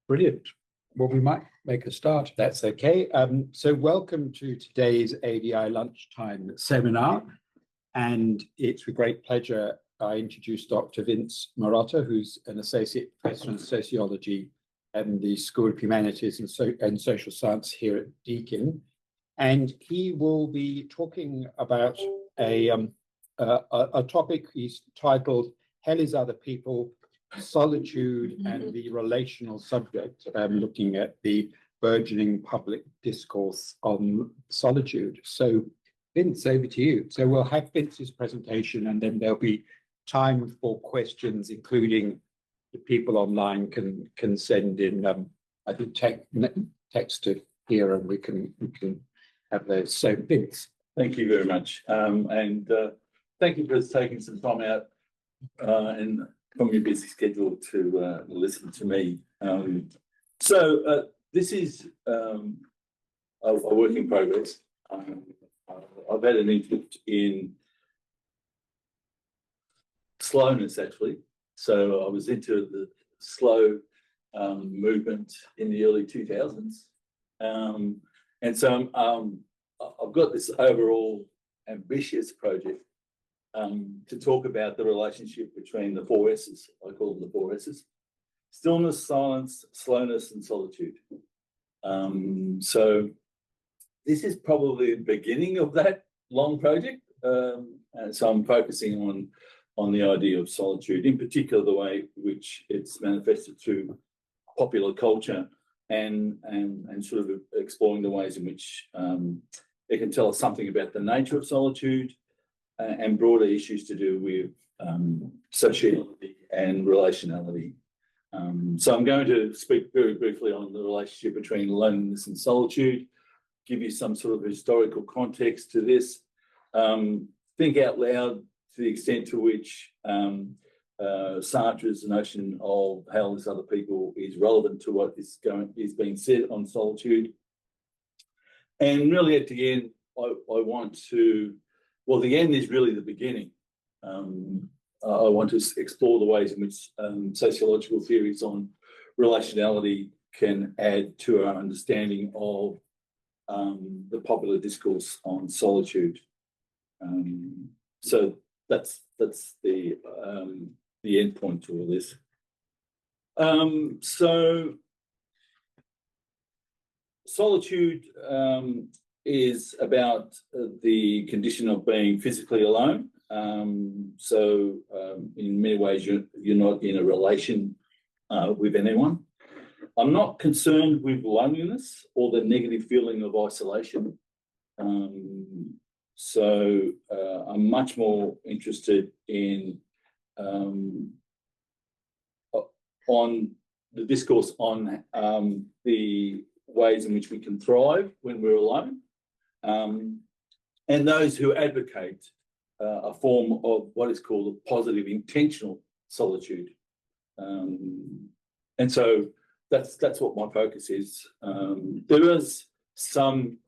Brilliant. Well, we might make a start if that's okay. So welcome to today's ADI lunchtime seminar. And it's with great pleasure I introduce Dr. Vince Marotta, who's an Associate Professor in Sociology at the School of Humanities and Social Science here at Deakin. And he will be talking about a topic he's titled Hell is Other People, Solitude and the Relational Subject, looking at the burgeoning public discourse on solitude. So Vince, over to you. So we'll have Vince's presentation and then there'll be time for questions, including the people online can send in, I think, text to here and we can have those. So Vince. Thank you very much. And thank you for taking some time out and from your busy schedule to listen to me. This is a work in progress. I've had an interest in slowness, actually. So I was into the slow movement in the early 2000s. And so I've got this overall ambitious project to talk about the relationship between the four S's. I call them the four S's: stillness, silence, slowness, and solitude. So this is probably the beginning of that long project. And so I'm focusing on the idea of solitude, in particular the way in which it's manifested through popular culture and sort of exploring the ways in which it can tell us something about the nature of solitude, and broader issues to do with sociality and relationality. So I'm going to speak very briefly on the relationship between loneliness and solitude, give you some sort of historical context to this, think out loud to the extent to which Sartre's notion of hell is other people is relevant to what is being said on solitude. And really at the end, I want to, well, the end is really the beginning. I want to explore the ways in which sociological theories on relationality can add to our understanding of the popular discourse on solitude. So that's the end point to all this. So solitude is about the condition of being physically alone. In many ways, you're not in a relation with anyone. I'm not concerned with loneliness or the negative feeling of isolation. I'm much more interested in on the discourse on the ways in which we can thrive when we're alone, and those who advocate a form of what is called a positive intentional solitude. And so that's what my focus is. There is some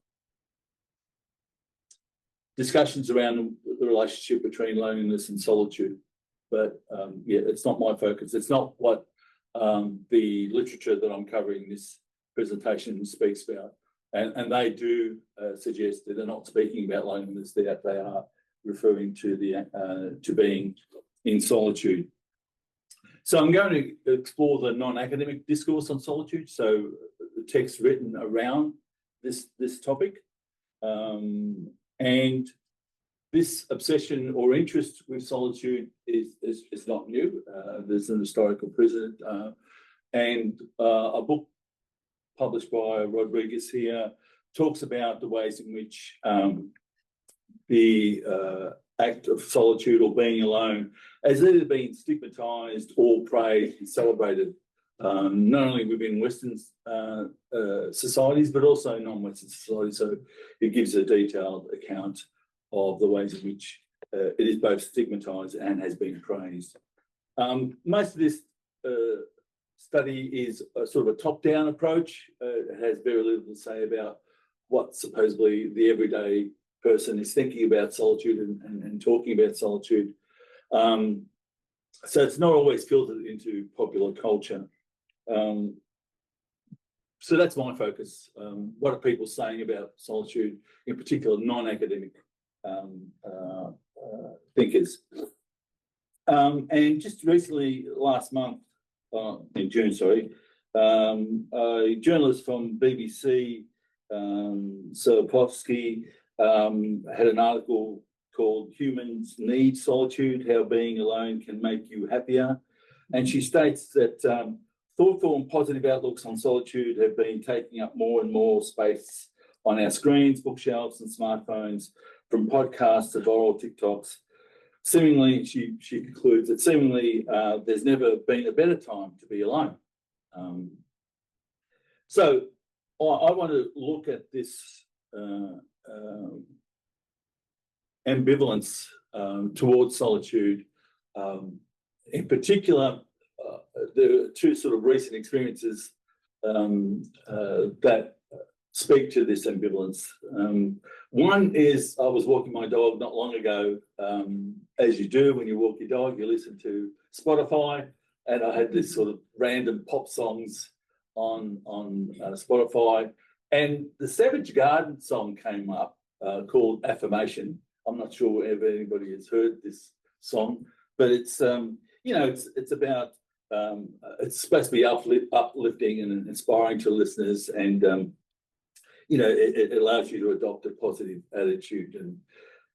discussions around the relationship between loneliness and solitude, but yeah, it's not my focus. It's not what the literature that I'm covering in this presentation speaks about. And they do suggest that they're not speaking about loneliness, they are referring to to being in solitude. So I'm going to explore the non-academic discourse on solitude, so the text written around this topic. And this obsession or interest with solitude is not new. There's an historical precedent, and a book published by Rodriguez here talks about the ways in which the act of solitude or being alone has either been stigmatized or praised and celebrated, not only within Western societies, but also non-Western societies. So it gives a detailed account of the ways in which it is both stigmatized and has been praised. Most of this study is a sort of a top-down approach. It has very little to say about what supposedly the everyday person is thinking about solitude and talking about solitude. So it's not always filtered into popular culture. So that's my focus. What are people saying about solitude, in particular non-academic thinkers? And just recently, last month, in June, sorry, a journalist from BBC, Solitude, had an article called "Humans Need Solitude: How Being Alone Can Make You Happier," and she states that thoughtful and positive outlooks on solitude have been taking up more and more space on our screens, bookshelves, and smartphones, from podcasts to viral TikToks. Seemingly, she concludes that there's never been a better time to be alone. So I want to look at this ambivalence towards solitude. In particular, there are two sort of recent experiences that speak to this ambivalence. One is, I was walking my dog not long ago. As you do when you walk your dog, you listen to Spotify, and I had this sort of random pop songs on Spotify, and the Savage Garden song came up called "Affirmation." I'm not sure if anybody has heard this song, but it's it's about it's supposed to be uplifting and inspiring to listeners, and it allows you to adopt a positive attitude.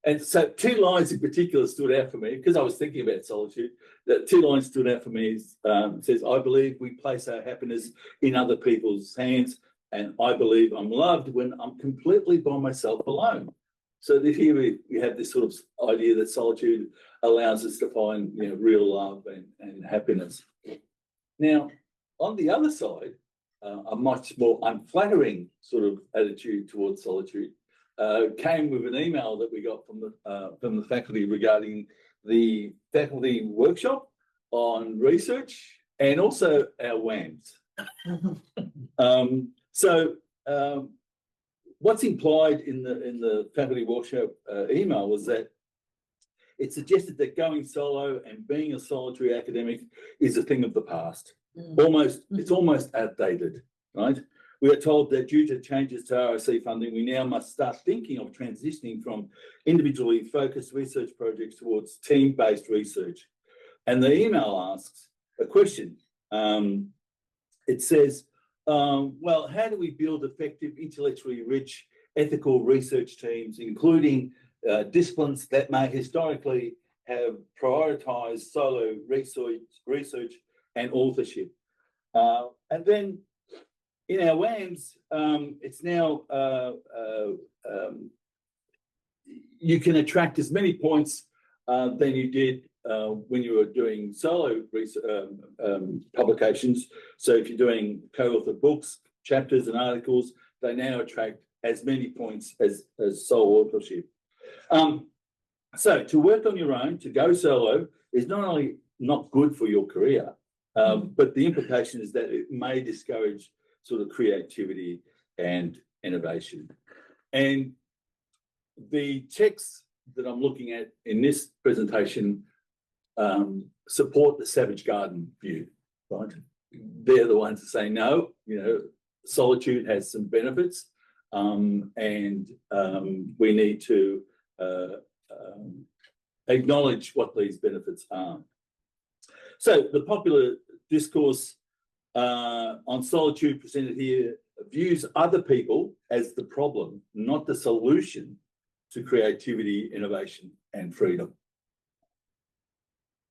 And so two lines in particular stood out for me because I was thinking about solitude. That two lines stood out for me. It says, "I believe we place our happiness in other people's hands, and I believe I'm loved when I'm completely by myself alone." So here we have this sort of idea that solitude allows us to find real love and happiness. Now, on the other side, a much more unflattering sort of attitude towards solitude came with an email that we got from the faculty regarding the faculty workshop on research and also our WAMs. What's implied in the faculty workshop email was that it suggested that going solo and being a solitary academic is a thing of the past. It's almost outdated, right? We are told that due to changes to ROC funding, we now must start thinking of transitioning from individually focused research projects towards team-based research. And the email asks a question. It says, well, how do we build effective, intellectually rich, ethical research teams, including disciplines that may historically have prioritized solo research and authorship? And then in our WAMs, it's now you can attract as many points than you did when you were doing solo publications. So if you're doing co-authored books, chapters and articles, they now attract as many points as sole authorship. So to work on your own, to go solo, is not only not good for your career, but the implication is that it may discourage sort of creativity and innovation. And the texts that I'm looking at in this presentation support the Savage Garden view, right? They're the ones that say, no, solitude has some benefits, and we need to acknowledge what these benefits are. So the popular discourse on solitude presented here views other people as the problem, not the solution to creativity, innovation, and freedom.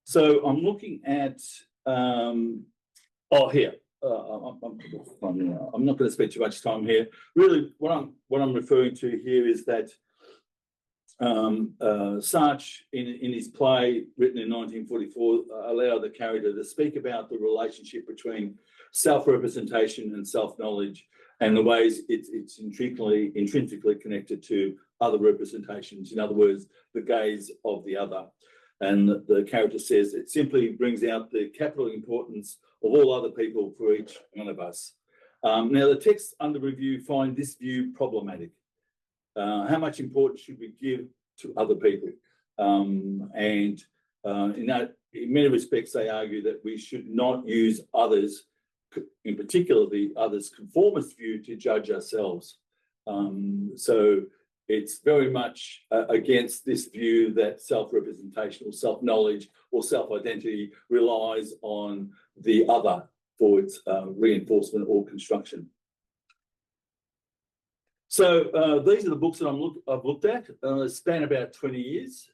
So I'm looking at, here. I'm not going to spend too much time here. Really, what I'm referring to here is that Sartre, in his play written in 1944, allowed the character to speak about the relationship between self-representation and self-knowledge, and the ways it's intrinsically connected to other representations. In other words, the gaze of the other. And the character says it simply brings out the capital importance of all other people for each one of us. Now, the texts under review find this view problematic. How much importance should we give to other people? In many respects, they argue that we should not use others in particular, the other's conformist view to judge ourselves. So it's very much against this view that self-representation or self-knowledge or self-identity relies on the other for its reinforcement or construction. So these are the books that I've looked at. Span about 20 years.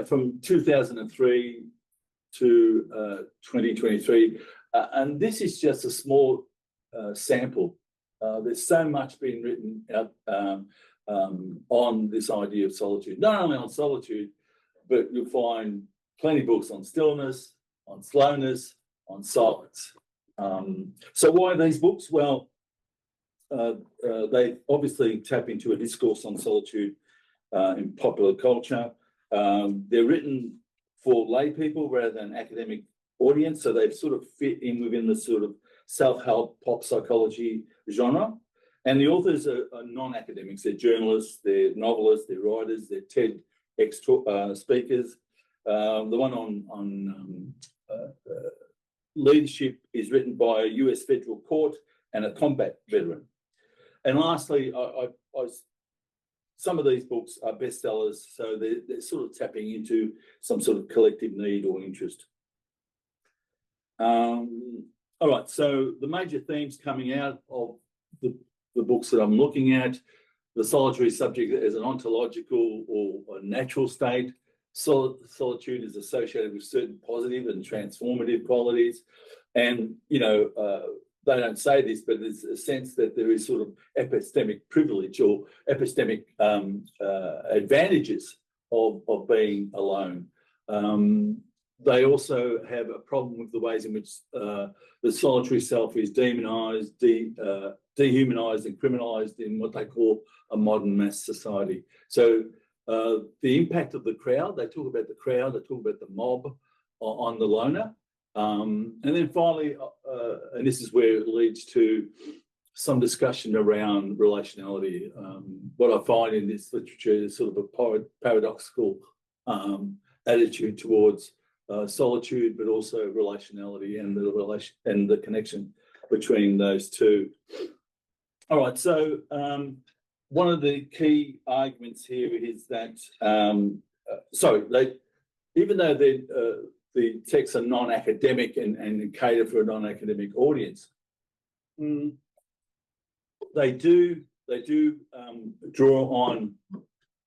From 2003 to 2023, and this is just a small sample. There's so much being written on this idea of solitude. Not only on solitude, but you'll find plenty of books on stillness, on slowness, on silence. So why these books? Well, they obviously tap into a discourse on solitude in popular culture. They're written for lay people rather than academic audience, so they sort of fit in within the sort of self-help pop psychology genre. And the authors are non-academics. They're journalists, they're novelists, they're writers, they're TEDx speakers. The one on leadership is written by a US federal court and a combat veteran. And lastly, some of these books are bestsellers, so they're sort of tapping into some sort of collective need or interest. All right, so the major themes coming out of the books that I'm looking at: the solitary subject as an ontological or a natural state. Solitude is associated with certain positive and transformative qualities. And, you know, they don't say this, but there's a sense that there is sort of epistemic privilege or epistemic advantages of being alone. They also have a problem with the ways in which the solitary self is demonized, dehumanized and criminalized in what they call a modern mass society. So the impact of the crowd, they talk about the crowd, they talk about the mob on the loner. And then finally, and this is where it leads to some discussion around relationality. What I find in this literature is sort of a paradoxical attitude towards solitude, but also relationality and the connection between those two. All right, so one of the key arguments here is that, even though the texts are non-academic and cater for a non-academic audience, they do draw on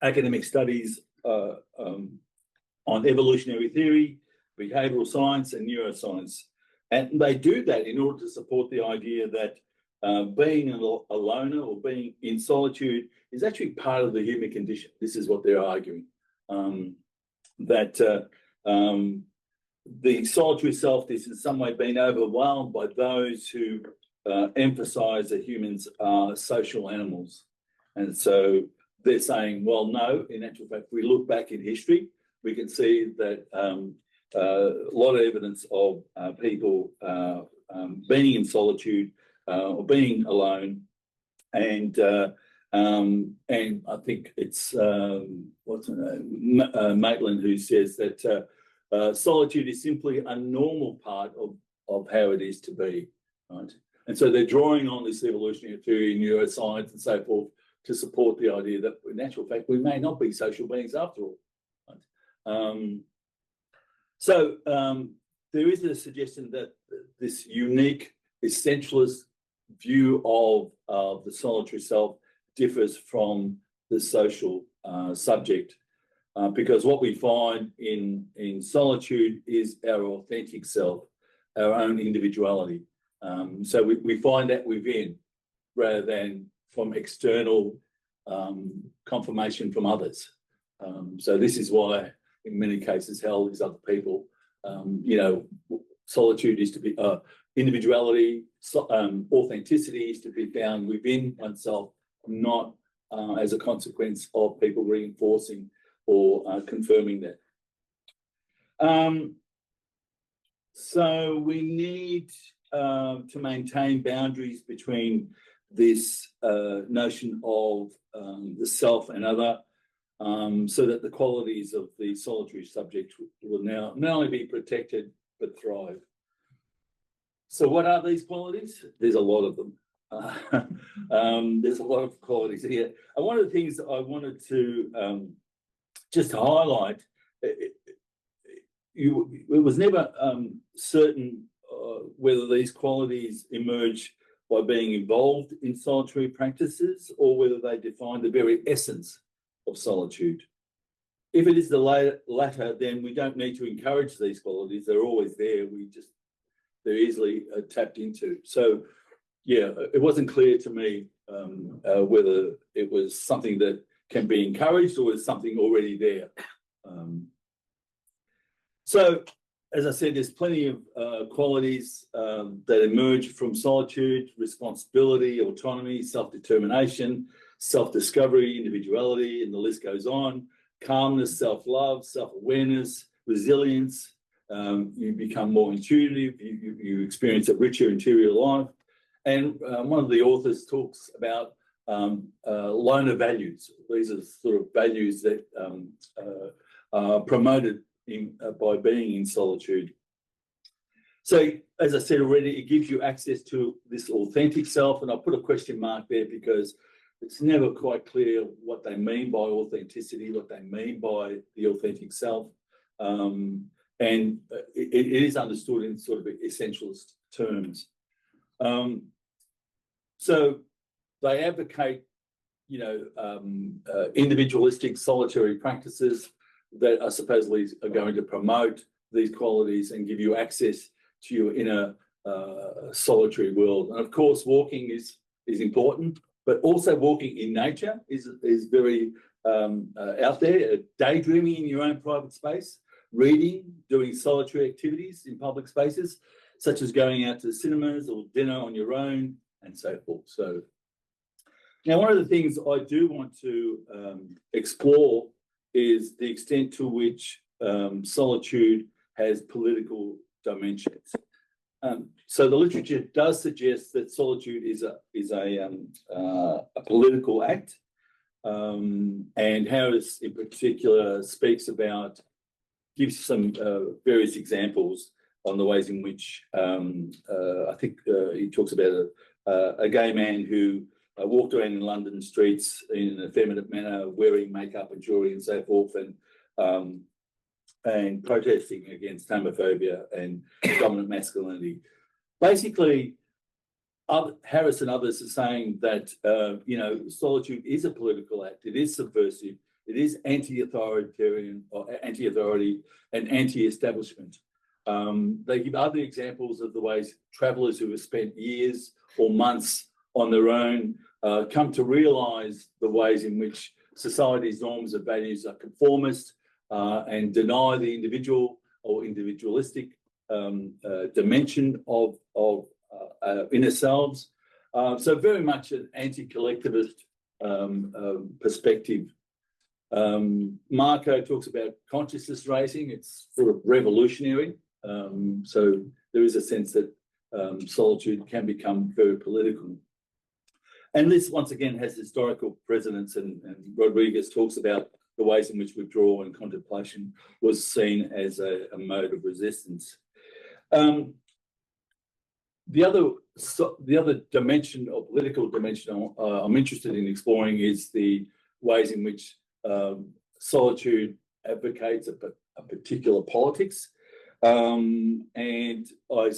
academic studies on evolutionary theory, behavioral science, and neuroscience. And they do that in order to support the idea that being a loner or being in solitude is actually part of the human condition. This is what they're arguing, that the solitary self is in some way being overwhelmed by those who emphasize that humans are social animals. And so they're saying, well, no, in actual fact, if we look back in history, we can see that a lot of evidence of people being in solitude or being alone, and I think it's what's her name, Maitland, who says that solitude is simply a normal part of how it is to be, right? And so they're drawing on this evolutionary theory, neuroscience, and so forth to support the idea that, in actual fact, we may not be social beings after all. Right? So there is a suggestion that this unique essentialist view of the solitary self differs from the social subject, because what we find in solitude is our authentic self, our own individuality. So we find that within rather than from external confirmation from others. So this is why in many cases hell is other people. Solitude is to be individuality, authenticity is to be found within oneself, not as a consequence of people reinforcing or confirming that. So we need to maintain boundaries between this notion of the self and other, so that the qualities of the solitary subject will now not only be protected, but thrive. So what are these qualities? There's a lot of them. There's a lot of qualities here. And one of the things that I wanted to just highlight, it was never certain whether these qualities emerge by being involved in solitary practices or whether they define the very essence of solitude. If it is the latter, then we don't need to encourage these qualities. They're always there. They're easily tapped into. So, yeah, it wasn't clear to me whether it was something that can be encouraged or is something already there. So, as I said, there's plenty of qualities that emerge from solitude: responsibility, autonomy, self-determination, self-discovery, individuality, and the list goes on. Calmness, self-love, self-awareness, resilience. You become more intuitive. You experience a richer interior life. And one of the authors talks about loner values. These are sort of values that are promoted by being in solitude. So, as I said already, it gives you access to this authentic self, and I'll put a question mark there because it's never quite clear what they mean by authenticity, what they mean by the authentic self, and it is understood in sort of essentialist terms. So they advocate, individualistic solitary practices that are supposedly going to promote these qualities and give you access to your inner solitary world. And of course, walking is important, but also walking in nature is very out there. Daydreaming in your own private space, reading, doing solitary activities in public spaces, such as going out to the cinemas or dinner on your own, and so forth. So now, one of the things I do want to explore is the extent to which solitude has political dimensions. So the literature does suggest that solitude is a political act, and Harris in particular gives some various examples on the ways in which I think he talks about a gay man who walked around in London streets in an effeminate manner, wearing makeup and jewelry and so forth, and protesting against homophobia and dominant masculinity. Basically, Harris and others are saying that solitude is a political act. It is subversive. It is anti-authoritarian or anti-authority and anti-establishment. They give other examples of the ways travellers who have spent years or months on their own come to realise the ways in which society's norms and values are conformist and deny the individual or individualistic dimension of inner selves. So very much an anti-collectivist perspective. Marco talks about consciousness raising. It's sort of revolutionary. So there is a sense that solitude can become very political. And this, once again, has historical precedents, and Rodriguez talks about the ways in which withdrawal and contemplation was seen as a mode of resistance. The other dimension, or political dimension, I'm interested in exploring is the ways in which solitude advocates a particular politics. And I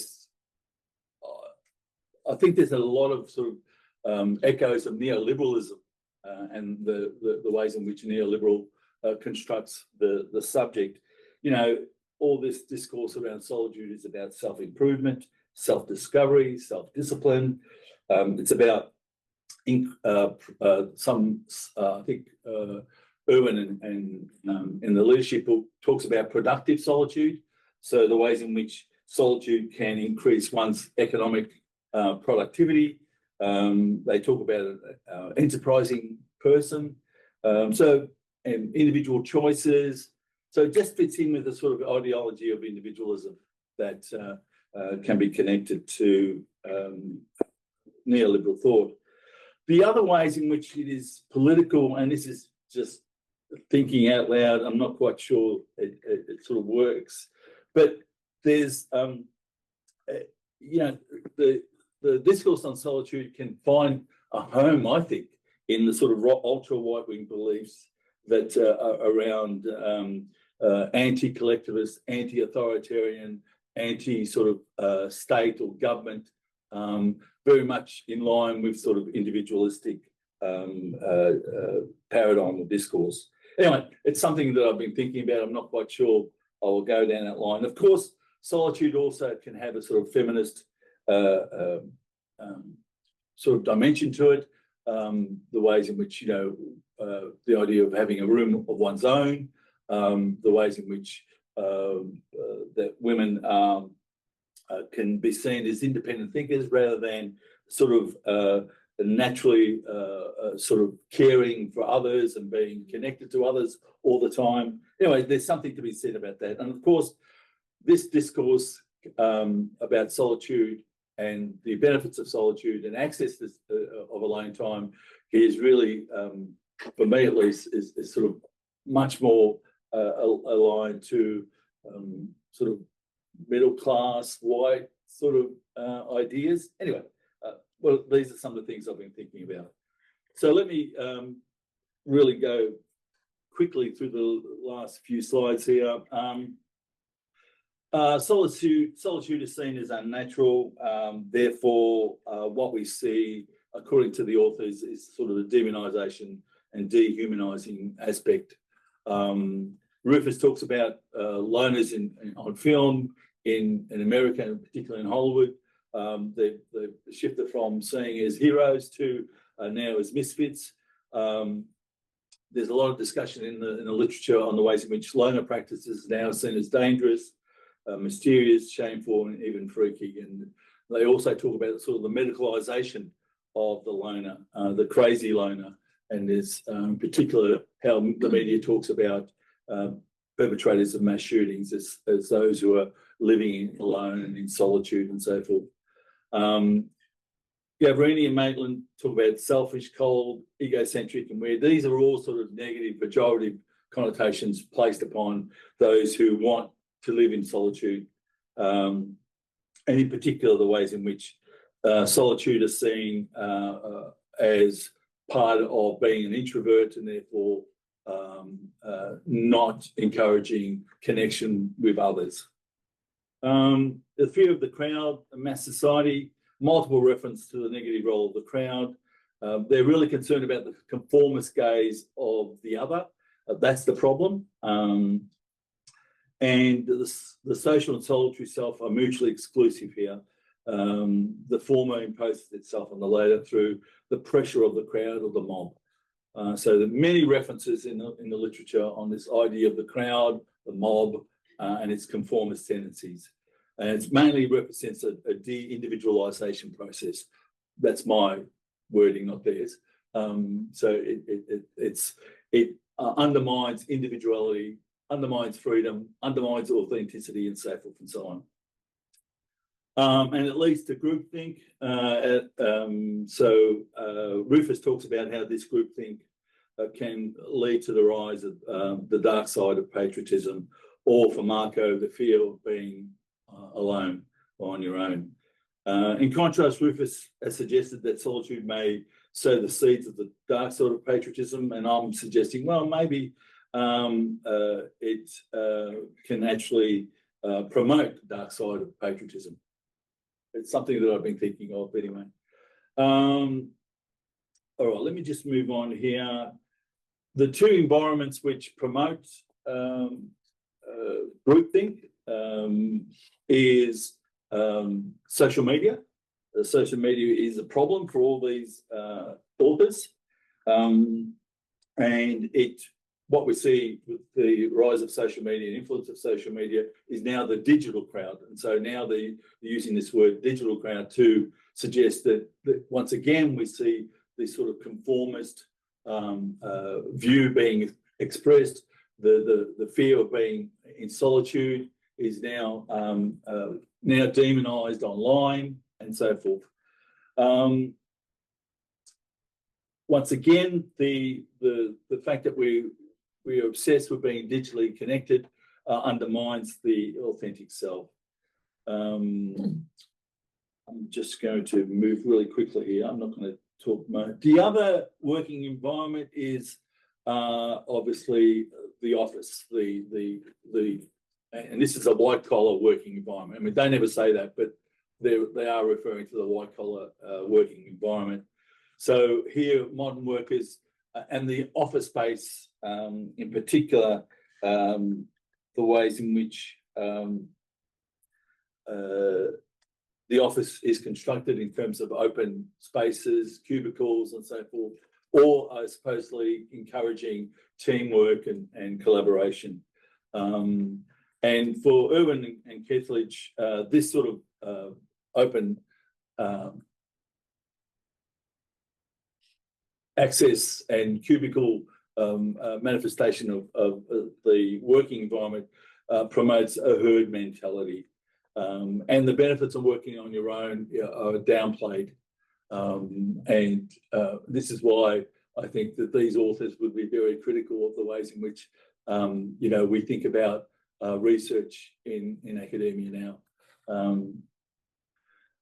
think there's a lot of sort of echoes of neoliberalism and the ways in which neoliberal constructs the subject. All this discourse around solitude is about self-improvement, self-discovery, self-discipline. It's about I think Irwin and in the leadership book talks about productive solitude. So the ways in which solitude can increase one's economic productivity. They talk about an enterprising person. And individual choices. So it just fits in with the sort of ideology of individualism that can be connected to neoliberal thought. The other ways in which it is political, and this is just thinking out loud. I'm not quite sure it sort of works, but there's you know, the discourse on solitude can find a home, I think, in the sort of ultra right-wing beliefs that are around anti-collectivist, anti-authoritarian, anti-sort of state or government, very much in line with sort of individualistic paradigm of discourse. Anyway, it's something that I've been thinking about. I'm not quite sure I will go down that line. Of course, solitude also can have a sort of feminist sort of dimension to it. The ways in which, you know, the idea of having a room of one's own, the ways in which that women can be seen as independent thinkers rather than sort of naturally sort of caring for others and being connected to others all the time. Anyway, there's something to be said about that. And of course, this discourse about solitude and the benefits of solitude and access to, of alone time is really, for me at least, is sort of much more aligned to sort of middle class, white sort of ideas. Anyway, well, these are some of the things I've been thinking about. So let me really go quickly through the last few slides here. Solitude is seen as unnatural. Therefore, what we see, according to the authors, is sort of the demonisation and dehumanising aspect. Rufus talks about loners on film in America, and particularly in Hollywood. They've shifted from seeing as heroes to now as misfits. There's a lot of discussion in the literature on the ways in which loner practices are now seen as dangerous, mysterious, shameful, and even freaky. And they also talk about sort of the medicalisation of the loner, the crazy loner, and there's in particular how the media talks about perpetrators of mass shootings as those who are living alone and in solitude and so forth. Gavrini and Maitland talk about selfish, cold, egocentric, and weird. These are all sort of negative, pejorative connotations placed upon those who want to live in solitude, and in particular the ways in which solitude is seen as part of being an introvert and therefore not encouraging connection with others. The fear of the crowd, a mass society, multiple reference to the negative role of the crowd. They're really concerned about the conformist gaze of the other. That's the problem. And the social and solitary self are mutually exclusive here. The former imposes itself on the latter through the pressure of the crowd or the mob. So there are many references in the literature on this idea of the crowd, the mob, and its conformist tendencies. And it mainly represents a de-individualisation process. That's my wording, not theirs. So it undermines individuality, undermines freedom, undermines authenticity, and so forth and so on. And it leads to groupthink. Rufus talks about how this groupthink can lead to the rise of the dark side of patriotism, or for Marco, the fear of being alone or on your own. In contrast, Rufus has suggested that solitude may sow the seeds of the dark side of patriotism, and I'm suggesting, well, maybe it can actually promote the dark side of patriotism. It's something that I've been thinking of anyway. All right, let me just move on here. The two environments which promote groupthink is social media. Social media is a problem for all these authors, and what we see with the rise of social media and influence of social media is now the digital crowd. And so now they're using this word digital crowd to suggest that once again we see this sort of conformist view being expressed. The fear of being in solitude is now demonized online and so forth. Once again, the fact that we are obsessed with being digitally connected undermines the authentic self. I'm just going to move really quickly here. I'm not going to talk much. The other working environment is obviously the office, and this is a white collar working environment. I mean, they never say that, but they are referring to the white collar working environment. So here, modern workers and the office space in particular, the ways in which the office is constructed in terms of open spaces, cubicles and so forth, or supposedly encouraging teamwork and collaboration. And for Irwin and Kethledge, this sort of open access and cubicle manifestation of the working environment promotes a herd mentality. And the benefits of working on your own are downplayed. And this is why I think that these authors would be very critical of the ways in which, we think about research in academia now.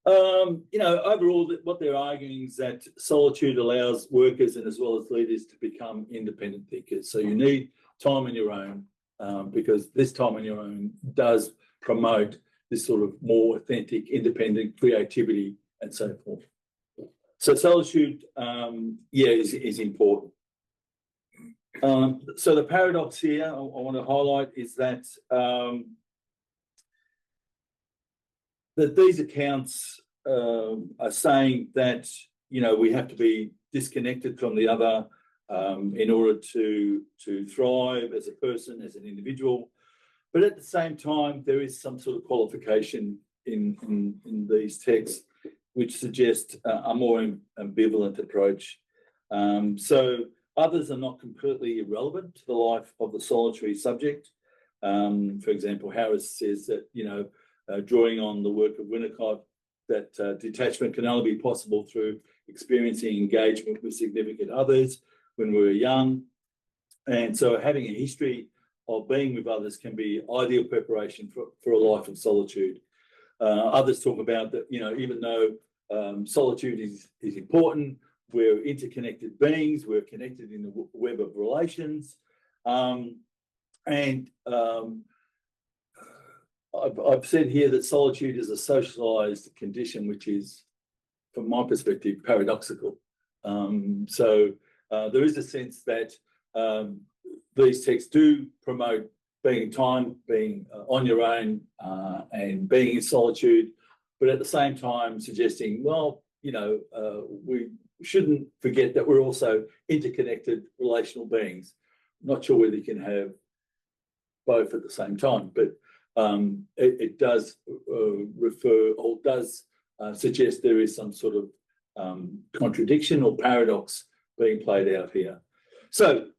Overall, what they're arguing is that solitude allows workers and as well as leaders to become independent thinkers. So you need time on your own because this time on your own does promote this sort of more authentic, independent creativity and so forth. So solitude, is important. So the paradox here I want to highlight is that that these accounts are saying that we have to be disconnected from the other in order to thrive as a person, as an individual. But at the same time, there is some sort of qualification in these texts which suggest a more ambivalent approach. So others are not completely irrelevant to the life of the solitary subject. For example, Harris says that, drawing on the work of Winnicott, that detachment can only be possible through experiencing engagement with significant others when we were young. And so having a history of being with others can be ideal preparation for a life of solitude. Others talk about that, even though solitude is important, we're interconnected beings, we're connected in the web of relations. I've said here that solitude is a socialized condition, which is, from my perspective, paradoxical. So there is a sense that these texts do promote being on your own and being in solitude, but at the same time suggesting, we shouldn't forget that we're also interconnected relational beings. I'm not sure whether you can have both at the same time, but it does refer or does suggest there is some sort of contradiction or paradox being played out here. So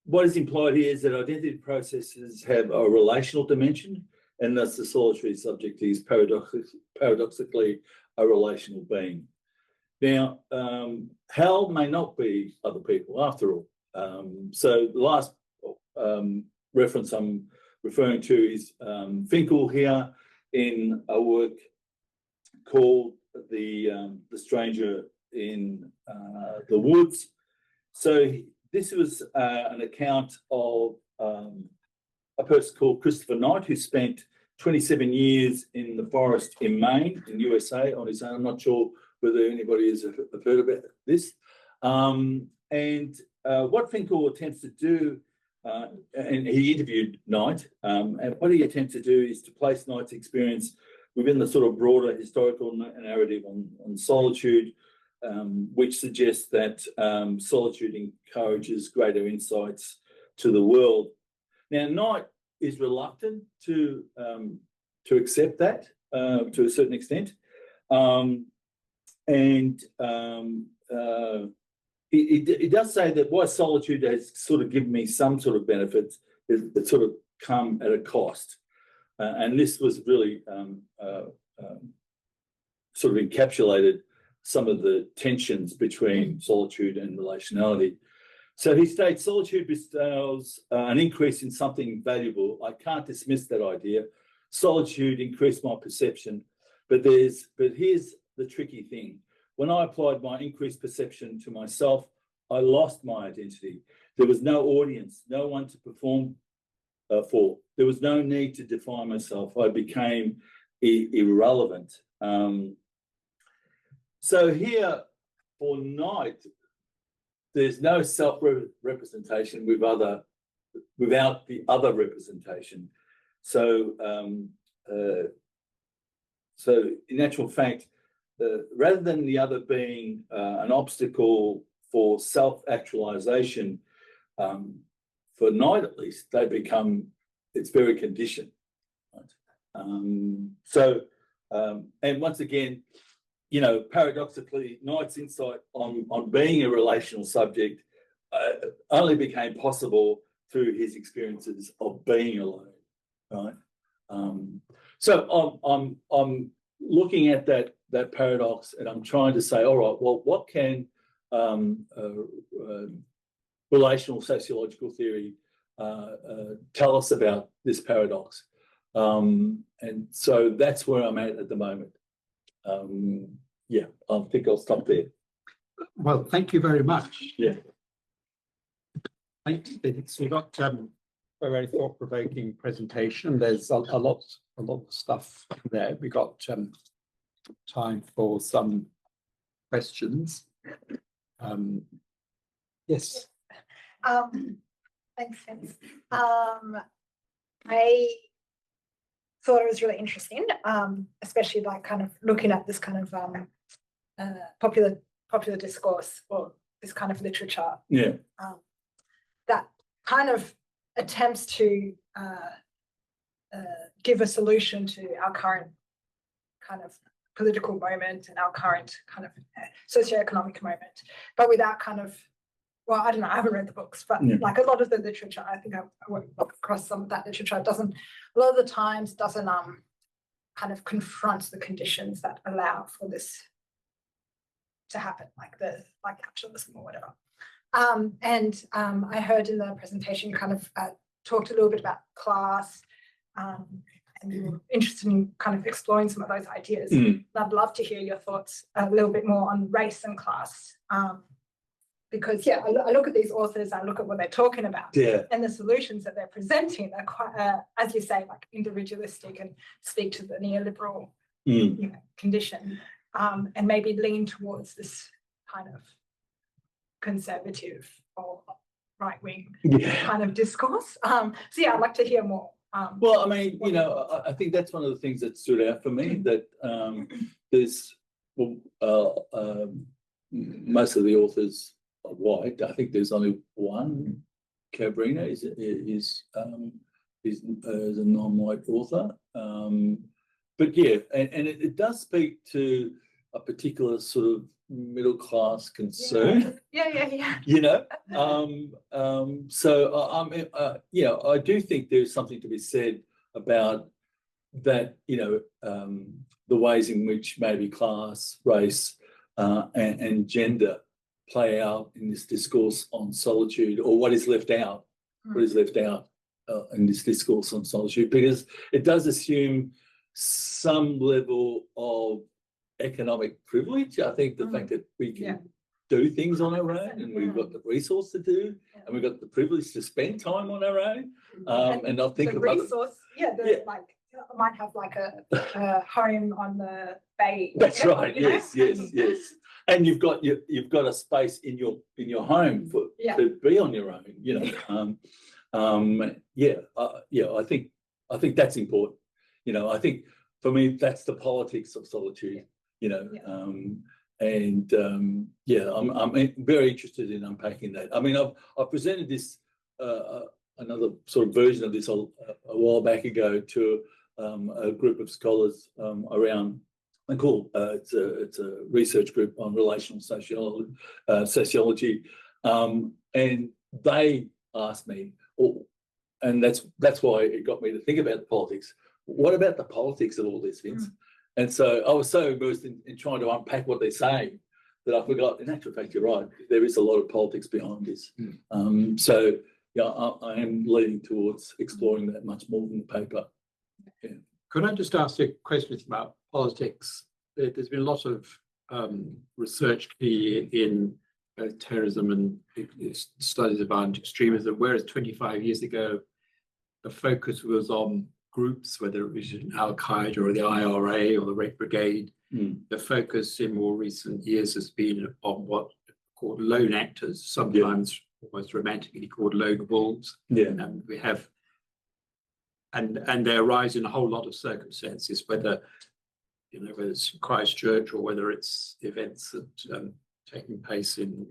what is implied here is that identity processes have a relational dimension, and thus the solitary subject is paradoxically a relational being. Now, Hal may not be other people after all. So the last reference I'm referring to is Finkel here in a work called The Stranger in the Woods. So this was an account of a person called Christopher Knight who spent 27 years in the forest in Maine, in USA, on his own. I'm not sure whether anybody has heard about this. And what Finkel attempts to do, and he interviewed Knight, and what he attempts to do is to place Knight's experience within the sort of broader historical narrative on solitude, which suggests that solitude encourages greater insights to the world. Now, Knight is reluctant to accept that to a certain extent, he does say that while solitude has sort of given me some sort of benefits, it sort of come at a cost, and this was really sort of encapsulated some of the tensions between solitude and relationality. So he states, solitude bestows an increase in something valuable. I can't dismiss that idea. Solitude increased my perception, but here's the tricky thing. When I applied my increased perception to myself, I lost my identity. There was no audience, no one to perform for. There was no need to define myself. I became irrelevant. So here for night, there's no self-representation without the other representation. So, in actual fact, rather than the other being an obstacle for self-actualization, for night at least, they become its very condition. Right? And once again, you know, paradoxically, Knight's insight on being a relational subject only became possible through his experiences of being alone, right? So I'm looking at that paradox, and I'm trying to say, all right, well, what can relational sociological theory tell us about this paradox? And so that's where I'm at the moment. Yeah, I think I'll stop there. Well, thank you very much. Yeah. Thanks, Vince. We got a very thought-provoking presentation. There's a lot of stuff there. We got time for some questions. Yes. Thanks, Vince. I thought it was really interesting, especially like kind of looking at this kind of popular discourse or this kind of literature. Yeah. That kind of attempts to give a solution to our current kind of political moment and our current kind of socioeconomic moment, but without kind of, well, I don't know, I haven't read the books, but like a lot of the literature, I think I went across some of that literature, a lot of the times doesn't kind of confront the conditions that allow for this to happen, like capitalism or whatever. And I heard in the presentation you kind of talked a little bit about class, and you were interested in kind of exploring some of those ideas. And I'd love to hear your thoughts a little bit more on race and class. Because yeah, I look at these authors, I look at what they're talking about, and the solutions that they're presenting are quite, as you say, like individualistic and speak to the neoliberal condition, and maybe lean towards this kind of conservative or right-wing kind of discourse. So yeah, I'd like to hear more. Well, I mean, you know, I think that's one of the things that stood out for me, that there's most of the authors are white. I think there's only one, Cabrina is a non-white author. But yeah, and it does speak to a particular sort of middle class concern. Yeah. You know, so yeah, I do think there's something to be said about that. You know, the ways in which maybe class, race, and gender play out in this discourse on solitude, or what is left out, in this discourse on solitude, because it does assume some level of economic privilege. I think the fact that we can do things on our own, and we've got the resource to do, and we've got the privilege to spend time on our own, and not think the about resource. Like I might have like a home on the bay. That's right. Yes. And you've got a space in your home to be on your own. You know. I think that's important. You know, I think for me that's the politics of solitude. You know, I'm very interested in unpacking that. I mean, I've presented this another sort of version of this a while back ago to a group of scholars around. It's a research group on relational sociology, and they asked me, and that's why it got me to think about the politics. What about the politics of all this, Vince? And so I was so immersed in trying to unpack what they're saying that I forgot. In actual fact, you're right. There is a lot of politics behind this. So yeah, I am leaning towards exploring that much more than the paper. Yeah. Could I just ask you a question about politics? There's been a lot of research in both terrorism and studies of violent extremism, whereas 25 years ago, the focus was on groups, whether it was Al Qaeda or the IRA or the Red Brigade. The focus in more recent years has been on what are called lone actors, sometimes almost romantically called lone wolves. And we have, and they arise in a whole lot of circumstances, whether whether it's Christchurch or whether it's events that taking place in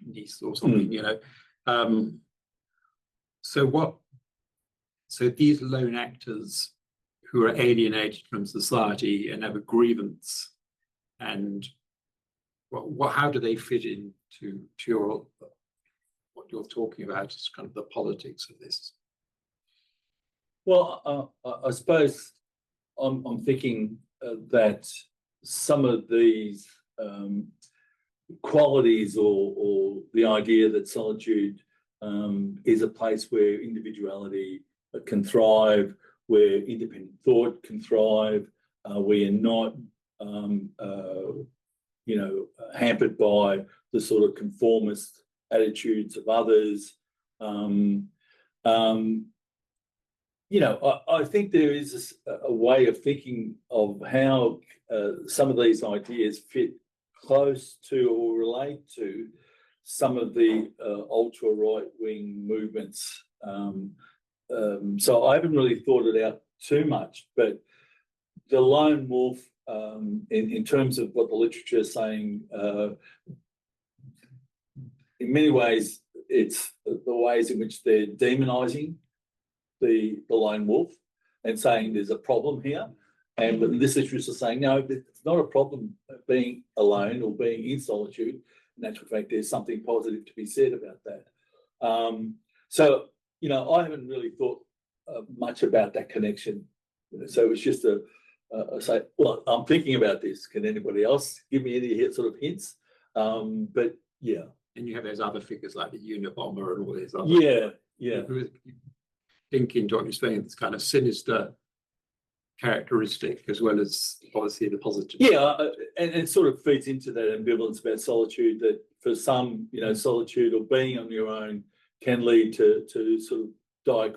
Nice or something. So these lone actors who are alienated from society and have a grievance, and how do they fit into your what you're talking about is kind of the politics of this? Well, I suppose I'm thinking that some of these qualities or the idea that solitude is a place where individuality can thrive, where independent thought can thrive, where you're not hampered by the sort of conformist attitudes of others. I think there is a way of thinking of how some of these ideas fit close to or relate to some of the ultra right-wing movements. So I haven't really thought it out too much, but the lone wolf, in terms of what the literature is saying, in many ways, it's the ways in which they're demonizing the lone wolf and saying there's a problem here. And but this literature is saying, no, it's not a problem being alone or being in solitude. In actual fact, there's something positive to be said about that. So, I haven't really thought much about that connection. So it's just a say, well, I'm thinking about this. Can anybody else give me any sort of hints? But yeah. And you have those other figures like the Unabomber and all these other. Yeah. Thinking to what you're saying, this kind of sinister characteristic as well as obviously the positive. Yeah, and it sort of feeds into that ambivalence about solitude, that for some, solitude or being on your own can lead to sort of dire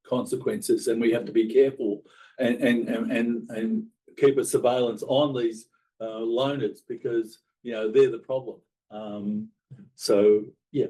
consequences, and we have to be careful and keep a surveillance on these loners because they're the problem. So yeah.